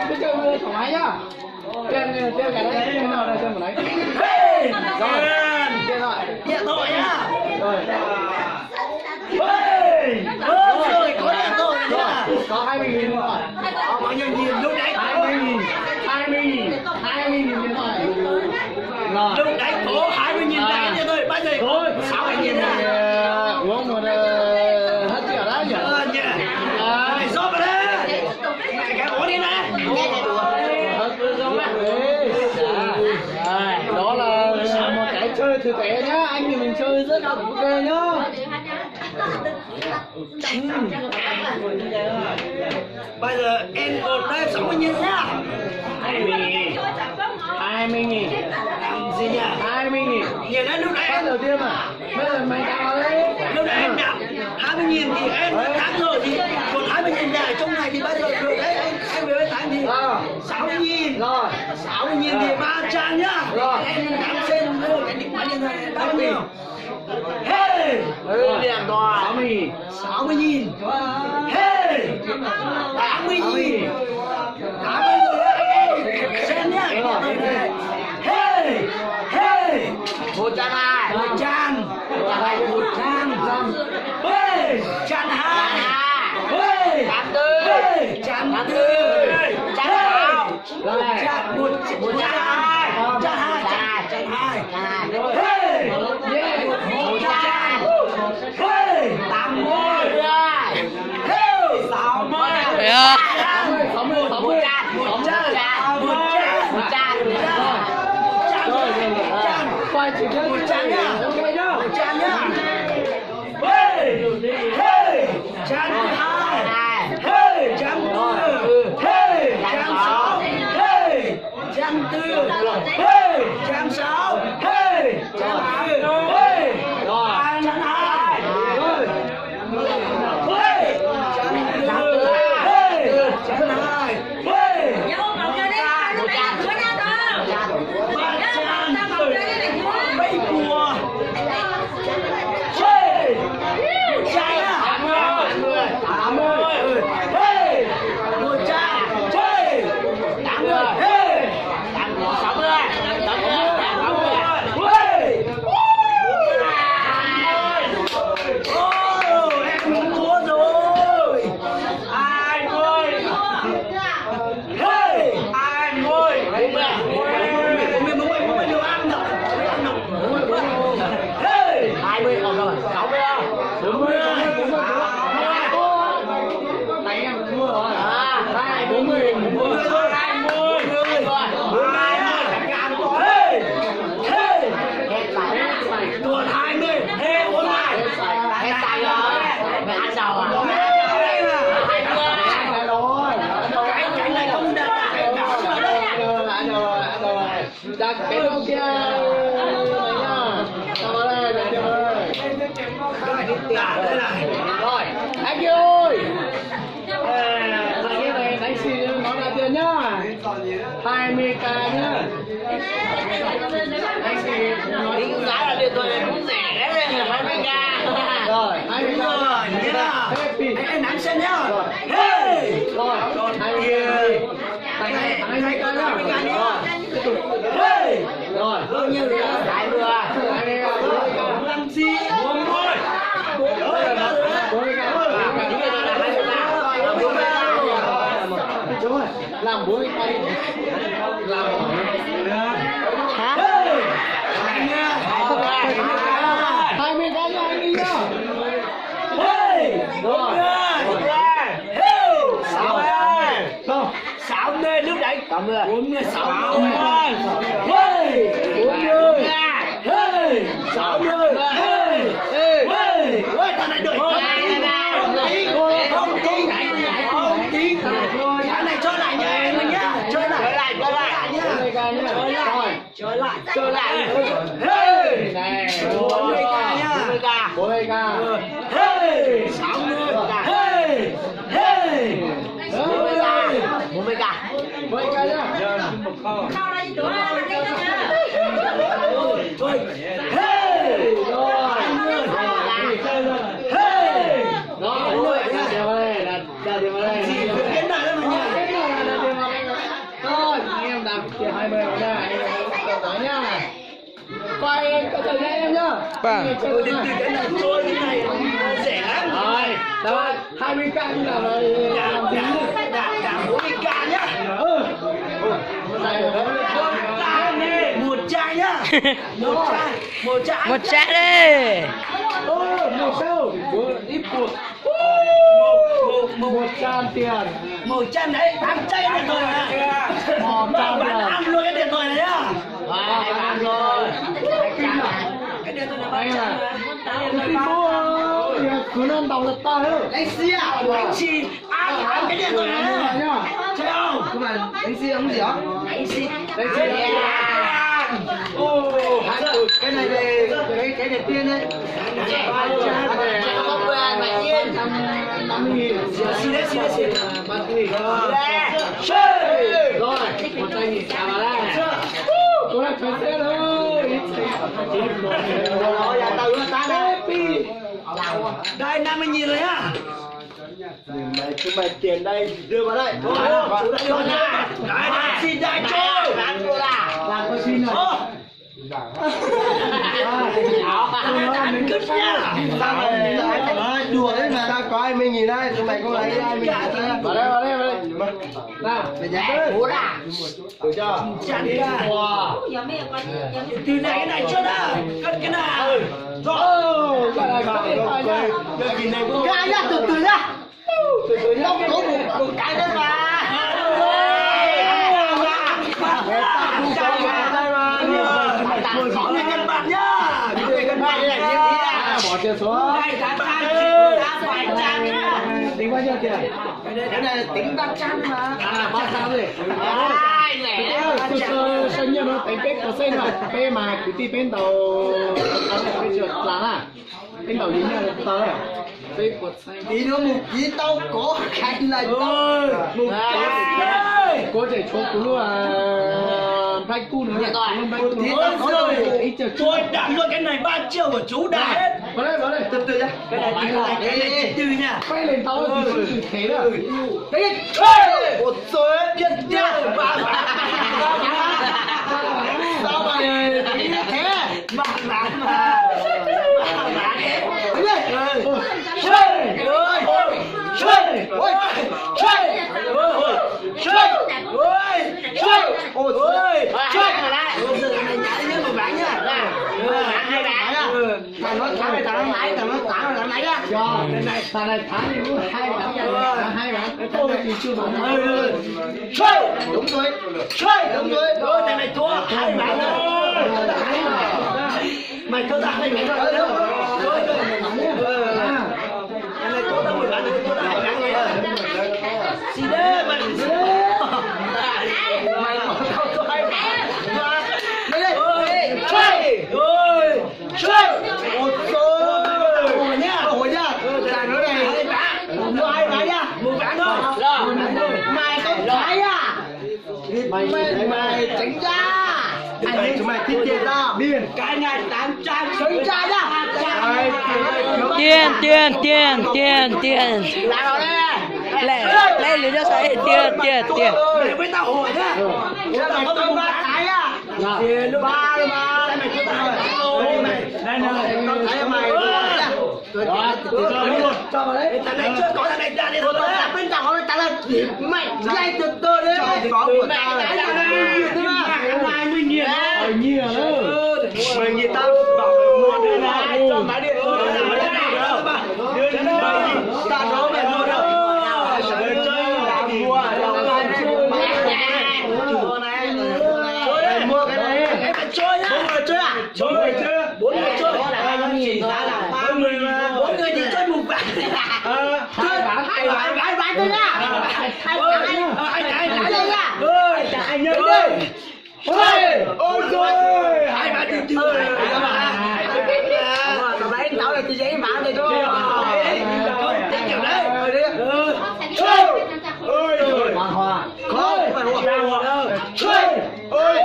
cứ chơi thoải mái nhá. Chơi cái đấy, cái nào đây chơi một đấy. Rồi, chơi rồi. Điện thoại nhá. Rồi. Rồi, có điện thoại nhá. Có 20.000 rồi. Bao nhiêu nghìn lúc đấy? 20.000 điện thoại. Rồi. Lúc đấy có 20.000 đấy nha tôi. Bây giờ có 60.000 nha. Uống một hết triệu đó nhỉ? Mày rót vào đây. Mày cái ổ đi nè. Đó là một cái chơi thực tế nhá, anh thì mình chơi rất là ok nhá. Bây giờ em cột đây 60.000 nhá. 20.000 Làm gì nhỉ? 20.000 Nhìn đấy lúc nãy em đầu tiên mà. Bây giờ mày trả vào đấy. lúc nãy em đặt 20.000 thì em đã thắng rồi thì còn 20.000 nhà trong này thì bây giờ được đấy em về với thắng thì 60.000 Rồi 60.000 thì 300 nhá. Rồi. Em nắm xem nữa cái điện thoại điện thoại bao nhiêu? Hey! điện thoại 60.000 60.000. Hey! 80.000. 80 rồi đấy. Xem nhá. Hey! Hey! 100 ai 100. 100. Hey! 102. Hey! 140 Hey! 140. Rồi 102. 102. Hey! 100. Hey! 80. Hey! 60. Đấy à. 60 quay chỉ chơi 100 nhá. ok nhá. 100 nhá. Hey! Hey! 102. Hey! 104. Hey! 106. Hey! 104. Hey! 106. Hey! 104. Hey! Rồi 202. rồi Hey! 104. Hey! 102. Hey! 300. Mấy cua. Hey! 100 nhá. 80. Hey! 100. Hey! 80. Hey! 60. 60. Hey! Ô, em muốn thua rồi. 20. Hey! 20. Muốn bao nhiêu ăn đâu. Hey! 20 còn rồi 60 không 40 đánh em thua rồi 40 thôi. 20. Hey! Hey! Còn 20. Hey, ôn lại. hết tay rồi mày ăn đầu à Cái này không được. đặt cái đâu kia đấy nhá cho vào đây để cho vào đây rồi anh ơi cái này đánh xì nó là tiền nhá 20k nhá đánh xì Tính giá là điện thoại này cũng rẻ đấy, 20k. rồi 20k Rồi, nhá. happy Anh nắm xem nhá. Hey! rồi 20k đánh 20k nhá Hey! rồi Bao nhiêu nữa? 20 Làm gì? 40. 40k làm 40k làm Hả? Hey! Anh nha. 20 cái cho anh đi nhá. Hey! Rồi. Hey! 60. Không. 60 lúc đấy. 80. 40. 60. Hey! 40. Hey! 60. Hey! Hey! Ôi, thằng này đuổi. Không tính. Không tính. Cái này cho lại nha em nhá. Chơi lại nhá. Chơi lại. Hey! Này. 40k nhá. 40k. Hey! 60. Hey! Hey! 40k. 40k nhá. Thôi. Hey! Rồi. Hey! Rồi. Ra đây. Cái này đó mà nha. quay có thời gian em nhá. Vâng. Từ cái này trôi cái này rẻ lắm. Rồi, đó 20 cân là rồi làm gì? Đảm 40 ca nhá. Một chai nhá. Một chai. Một trái đi. Một sâu, ít cuộc. 100 tiền. 100 đấy, ăn chay cái điện thoại này. Bạn ăn luôn cái điện thoại này nhá. Ăn rồi. Cái điện thoại này Đây bạn là cái bố cứ nên đầu là to hơn. đánh xì à, đánh xì ăn cái điện thoại này nhá. Thấy không? Nhưng mà đánh xì không gì hả? Đánh xì. Đánh xì. Cái này về cái này tiên đấy. Không quen mày yên. 50.000. Xì đấy, xì đấy, xì. 30.000. Rồi, 100.000 trả vào đây. Tôi là phải xe thôi. Đây 50.000 rồi nhá. Chúng mày tiền đây đưa vào đây. Đây, xin đại trôi. Làm có xin rồi. Cứt nha. Đùa đấy mà. Tao có 20.000 đây, tụi mày có lấy 20.000 vào đây, vào đây, vào đây. Nào, mày nhá. Được chưa? Chán ca. Wow. Từ này cái này chưa đã. Cất cái nào. Rồi. Gọi là có điện thoại nha. Cái nhá, từ từ nhá. Từ từ nhá. Có một cái nữa mà. Có người cân bạc nhá. Người cân bạc này như thế à. Bỏ tiền xuống. Đây phải trang nhá. Tính bao nhiêu tiền? Cái này tính 300 mà. 300 gì? Sinh nhật nó tính kết có sinh rồi. Cái mà cứ đi bên đầu cái trượt láng à? Bên đầu dính là tớ à? Cái quật xanh. Tí nữa một ký tao có cái này thôi. Một cái. Có thể chốt cũng luôn à. Bách cu nữa. Tí tao có rồi. Tôi đặt luôn cái này 3 triệu của chú đã hết. Vào đây. Từ từ nhá. Cái này từ nha. Quay lên tao thì thế rồi. Đấy. Một số chân nhá. Sao mày tính thế? Mà. Thằng này thắng thì cũng hai bán tôi thì chưa bán đúng rồi thằng này thua hai bán mày thua ta hai bán rồi thằng này thua ta 10 bán thua ta hai bán rồi gì đấy mày thua hai bán đây chơi một số hồi nhá thằng nó này mua hai bán nhá một bán thôi mày có thái à mày tránh ra chúng mày thích tiền ra điên cái này 800 tránh ra nhá Tiền. làm vào đây Lấy lửa cho sấy. Tiền. mày với tao hỏi nhá mày có ba cái à tiền luôn ba luôn mà mày chưa tao này con thấy mày cho vào đấy thằng này chưa có thằng này ra đi thôi bên tao có thằng này mày dây từ từ đấy có của tao là 20.000 20.000 tao bảo mua đưa này cho máy điện thôi đưa tao nói mày mua đâu mua cái này em phải chơi nhá 4 người chơi à 4 người chưa 4 người chơi chỉ giá là 30 mà 4 người thì chơi một ván hai ván thôi nhá hai cái đây nhá anh nhớ đi ôi trời hai ván thì chưa tao lấy tao là cái giấy ván này thôi tiết kiệm đấy chơi ôi Hoàng Hòa không phải hoa chơi ôi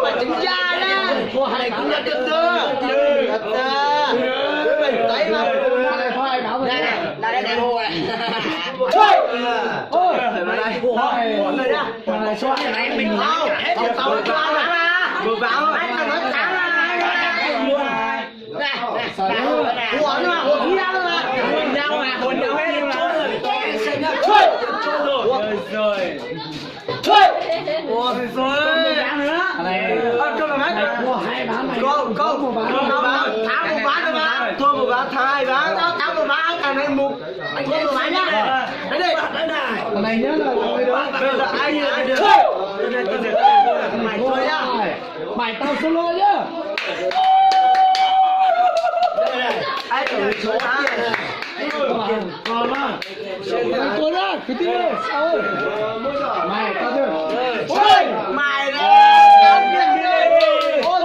mày chính ra đó mày cũng là từ từ mình thấy mà đây hồ này chơi ôi mọi người nhá thằng này xoay này mình không tao cho ăn mà vừa vào anh nói thắng Chơi. Ôi rồi. Câu là mấy? Câu một ván. Thắng một ván rồi mà. Thua một ván, hai ván. Thắng một ván, thằng này một. Anh thua một ván nhá. Đấy đi. Thằng này nhớ là bây giờ ai được. Chơi. Mày chơi nhá. Mày tao solo nhá. Ai được số hả? Còn mà. Tôi đó, cứ tiếp đi. Sao ơi? Mày tao được. Ôi, mày đó. Ôi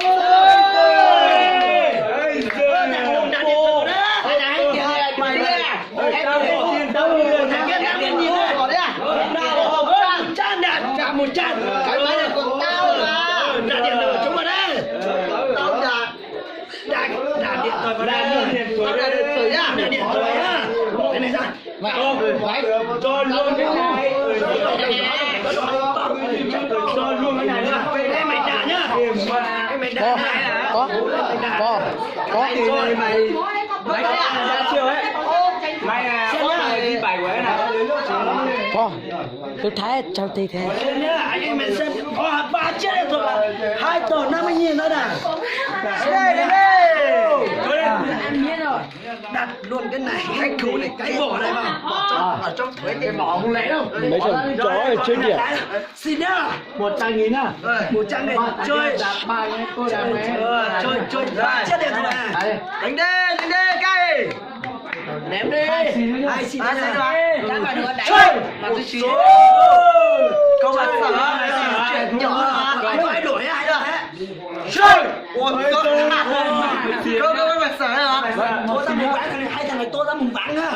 một chân cái máy này còn cao mà đặt điện tử chúng mày đấy tao đặt điện thoại vào đây tao đặt điện tử nhá đặt điện thoại nhá cái này ra mày cho luôn cái này cho luôn cái này nhá cái mày đặt nhá cái mày đặt này là có thì mày ra chiều ấy mày đi bài của này có tôi thấy cháu thì thế nhá anh em mình xem có 3 chiếc điện thoại 2 tờ 50.000 đó nè đây đặt luôn cái này khách thủ này cái vỏ này vào ở trong cái vỏ không lấy đâu mấy thằng chó ở trên điểm xin nhá 100.000 á 100.000 chơi ba cái cô đàn chơi 3 chiếc điện thoại đánh đi cây ném đi ai xin đã phải được đánh chơi mà tôi xin câu mặt sở chuyện nhỏ mà ai đổi ai đó chơi ôi câu mặt sở hả tôi ra một ván hai thằng này tôi ra một ván á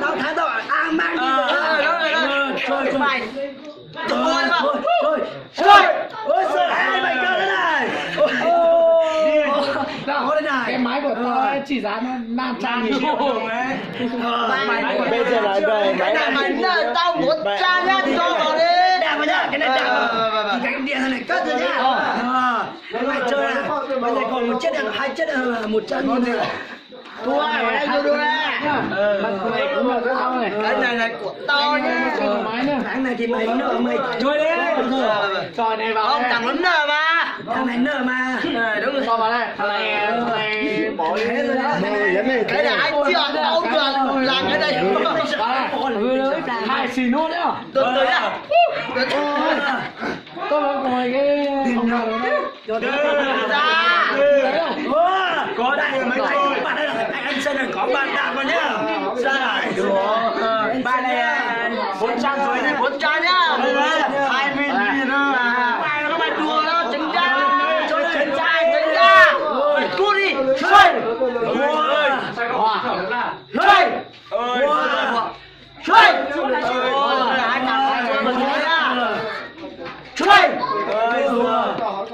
tao thấy tao mang đi chơi mày chơi ôi sợ hai mày cơ thế này cái máy của tao chỉ giá nó 500.000 đồng ấy. Bây giờ là đời máy này tao 100 nhá, cho vào đi. Đạp vào nhá, cái này đạp vào. Cái điện này cất rồi nhá. Cái này chơi này, bây giờ còn một chiếc điện, 2 chiếc điện là 100.000 rồi. Thua ở đây thua cái này của tao nhá. Cái này thì mày nợ mày chơi đi. Trò này vào không chẳng muốn nợ mà. Thằng này nợ mà. Đúng rồi. Cho vào đây. Thằng này bỏ hết rồi đó. Cái này anh chưa đâu được làm cái này. Hai xì nốt nữa. Từ từ nhá. Tôi vẫn ngồi cái tiền nào ra. Có đây mấy tay bạn đây là anh xem này có bạn đạp vào nhá. Ra này. Ba này 400 rồi này 400 nhá. 20.000 nữa mà. Mày nó mày đùa đó tránh ra. Chơi tránh ra. Mày cút đi. Chơi. Chơi. Chơi.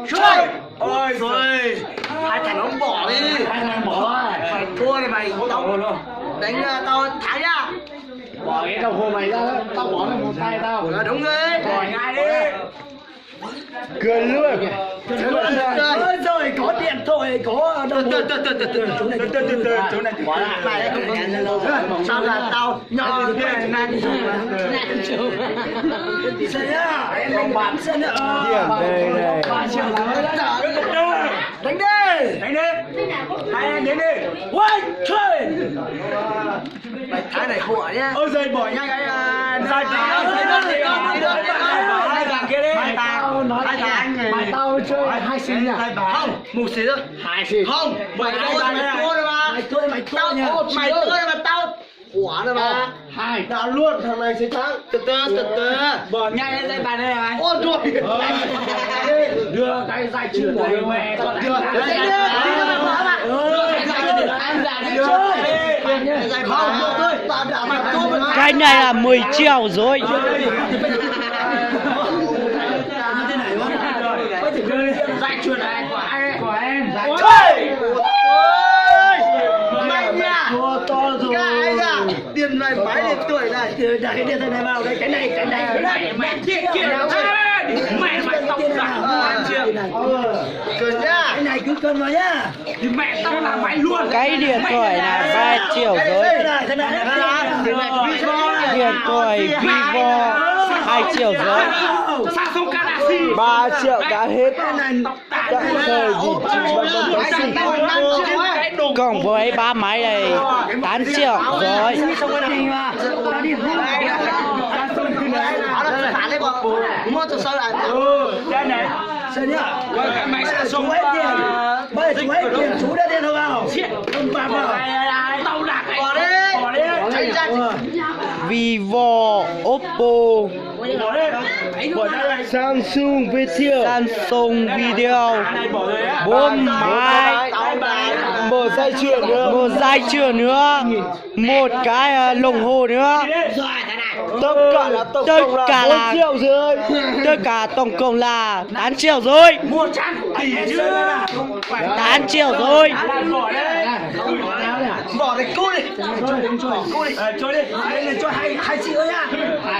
Chơi. Ôi rồi. Hai thằng ông bỏ đi. Mày thua này mày tao đánh tao thắng nhá. bỏ cái đồng hồ mày ra đó, tao bỏ lên một tay tao. Đúng rồi. Bỏ ngay đi. Cười luôn. Rồi có điện thoại có đồng hồ. Chỗ này bỏ lại. Mày không có. Sao là tao nhỏ cái này xem nhá. Em bán xem nhá. Đây này. 3 triệu đánh đi. Đánh đi. Hai anh đến đi. Quay chơi. Cái này bỏ nhá. Ôi giời bỏ nhanh cái ra tí đó. Hai vàng kia đi. Mày tao chơi 2 xí nhỉ? Không, 1 xí thôi. 2 xí. Không, mày thua rồi mà. Mày thua rồi mà tao quả rồi mà. 2. Đã luôn, thằng này sẽ thắng. Từ từ. Bỏ nhanh lên đây bàn đây này. Ôi trời. Đưa cái giải trí của người mẹ cho đưa. Cái này là 10 triệu rồi. Giải truyền này của em. Chơi. Mày nha. To rồi. Cái nha. Tiền này máy điện tuổi này. Đặt cái điện thoại này vào đây. Cái này. Mày kia. Mày tóc giả. Cười nhá. Cái này cứ cân vào nhá. Thì mẹ tao làm mày luôn. Cái điện thoại là 3 triệu rồi. Điện thoại Vivo 2 triệu rồi. 3 triệu đã hết. Đã thời gì chỉ Cộng với 3 máy này 8 triệu rồi. Sơn nhá, mày sẽ xuống hết tiền. Bây giờ xuống hết tiền, chú đã tiền không? Không bạc vào. Tao đặt này. Bỏ đi. Vivo, Oppo, Samsung Video. Samsung Video 4 máy, Một dây chuyền nữa. một dây chuyền nữa, một cái đồng hồ nữa. Tất cả là tổng Tất cộng cả là là 4 triệu rồi. tất cả tổng cộng là 8 triệu rồi. 8 triệu rồi. Bỏ này cút đi. Trôi đi. Lên cho 2 triệu nhá.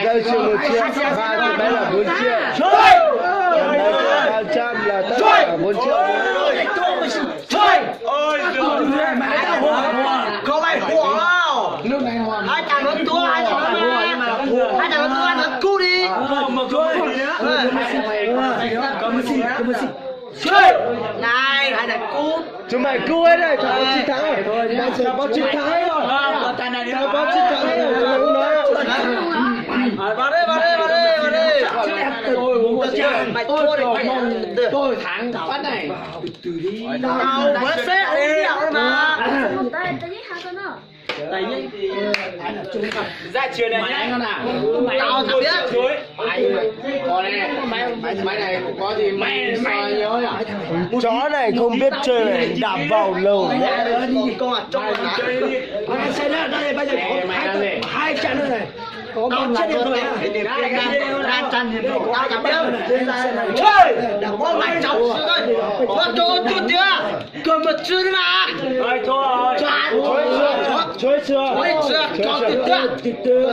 Dây chuyền 1 triệu, 2 thì bé là 4 triệu. Trôi. 300 là tất cả 4 triệu. Trôi. Ôi giời. Mày đã hùa. Có mày hùa không? Lúc này hùa. Hai thằng nó tua, hai thằng nó tua. Hai thằng nó tua, nó cút đi. Mà trôi. Cầm gì. Chơi! Này, hai thằng cút. Chúng mày cứu hết đây, thằng có chiến thắng rồi. Bây giờ có chiến thắng hết rồi. Thằng có chiến thắng hết rồi, chúng mày không nói đâu. Vào đây. Tôi thắng phát này. Tao mới xét đi mà. Ra trường này nhá. Tao thằng biết. Còn này, máy này có gì mày nhớ nhá. Chó này không biết chơi này, đạp vào lầu. Con à, cho con chơi đi. Xe đó, đây bây giờ có 2 trận nữa này. Có con chết điện thoại. Ra trận thì tao chẳng biết. Chơi. Có mày chọc thôi. Có cho chút nữa. Cầm một chút mà. Thôi thôi. Chơi chưa? Cho từ từ.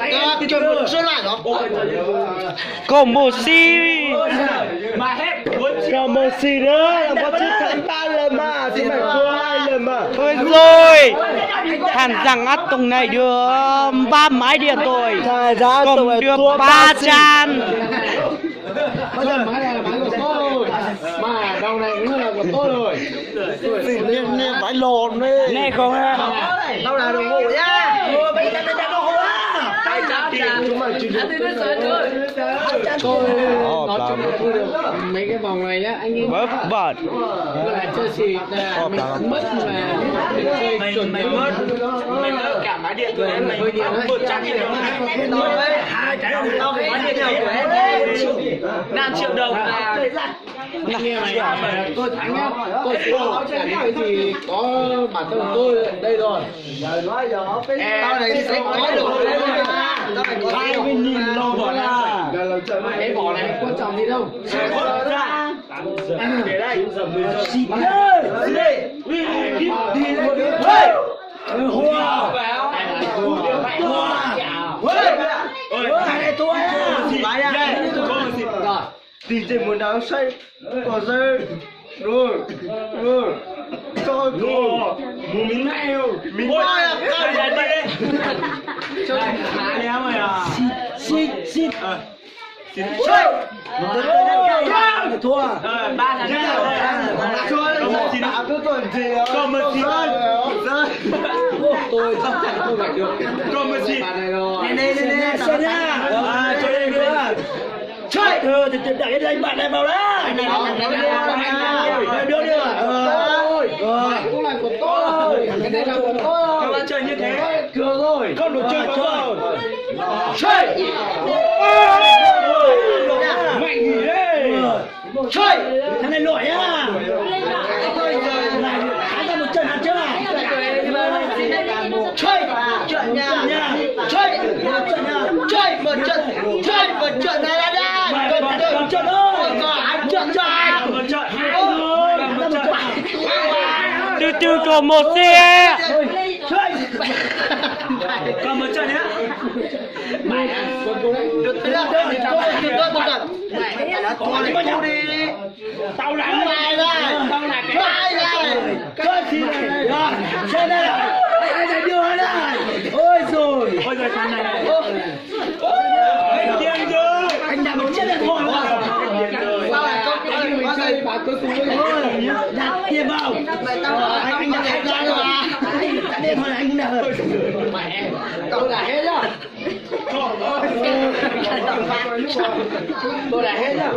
Cầm một chút lại đó. Có một xí. Mà hết. Còn một xì nữa là có chiến thắng 3 lần mà. Chúng mày thua 2 lần mà. Thôi rồi. Thằng rằng ắt tùng này được 3 máy điện thoại. Thời gian tụi Cộng mày được thua 300. Bây giờ máy này là máy của tôi. Mà đầu này cũng là của tôi rồi. Nên phải lồn đi. Này không ha. Đâu là đồ ngủ nhá. Bây giờ mình đặt đồ ngủ á. Chúng mày chỉ được Tôi nói chung là tôi được mấy cái vòng này nhá anh em. Vớ vẩn. Là chơi xì mình mất mà mình mất cả máy điện của em mình vượt chắc như thế. 2 cái tao máy điện của em 5 triệu đồng là tôi thắng nhá. Tôi cái gì có bản thân tôi đây rồi. Tao này sẽ có được. Tao này có 20.000 lô bỏ ra. Cái bỏ này quan trọng gì đâu. Để đây. Xịt đây. Đi đây. Hoa. thì chỉ muốn đám say có dây rồi cho cô mình nào mình coi à coi ra đi cho hả đéo mày à xịt chơi thua 3 thằng chơi đã cứ tuần thì còn một xịt tôi chắc chắn tôi phải được còn một xịt này xem nhá chơi đây nữa chơi từ đẩy đánh bạn này vào đó đưa rồi cũng là của tôi cái đấy là của tôi các bạn chơi như thế thừa rồi con đồ chơi của tôi chơi mạnh gì đấy chơi thằng này lỗi nhá thắng ra một trận hạt chưa chơi trận nha chơi một trận này là đây một trận thôi hai trận Từ từ có một xe. chơi còn một trận nữa mày à thế là tôi đi tao làm mày đây tao là cái cái gì này rồi xe đây ai này đưa đây ôi rồi thằng này tiền chưa anh đã một chiếc điện thoại bà tôi cùng với đặt tiền vào anh đặt hết ra rồi mà điện thoại anh cũng đặt rồi mẹ cậu đặt hết nhá tôi đặt hết nhá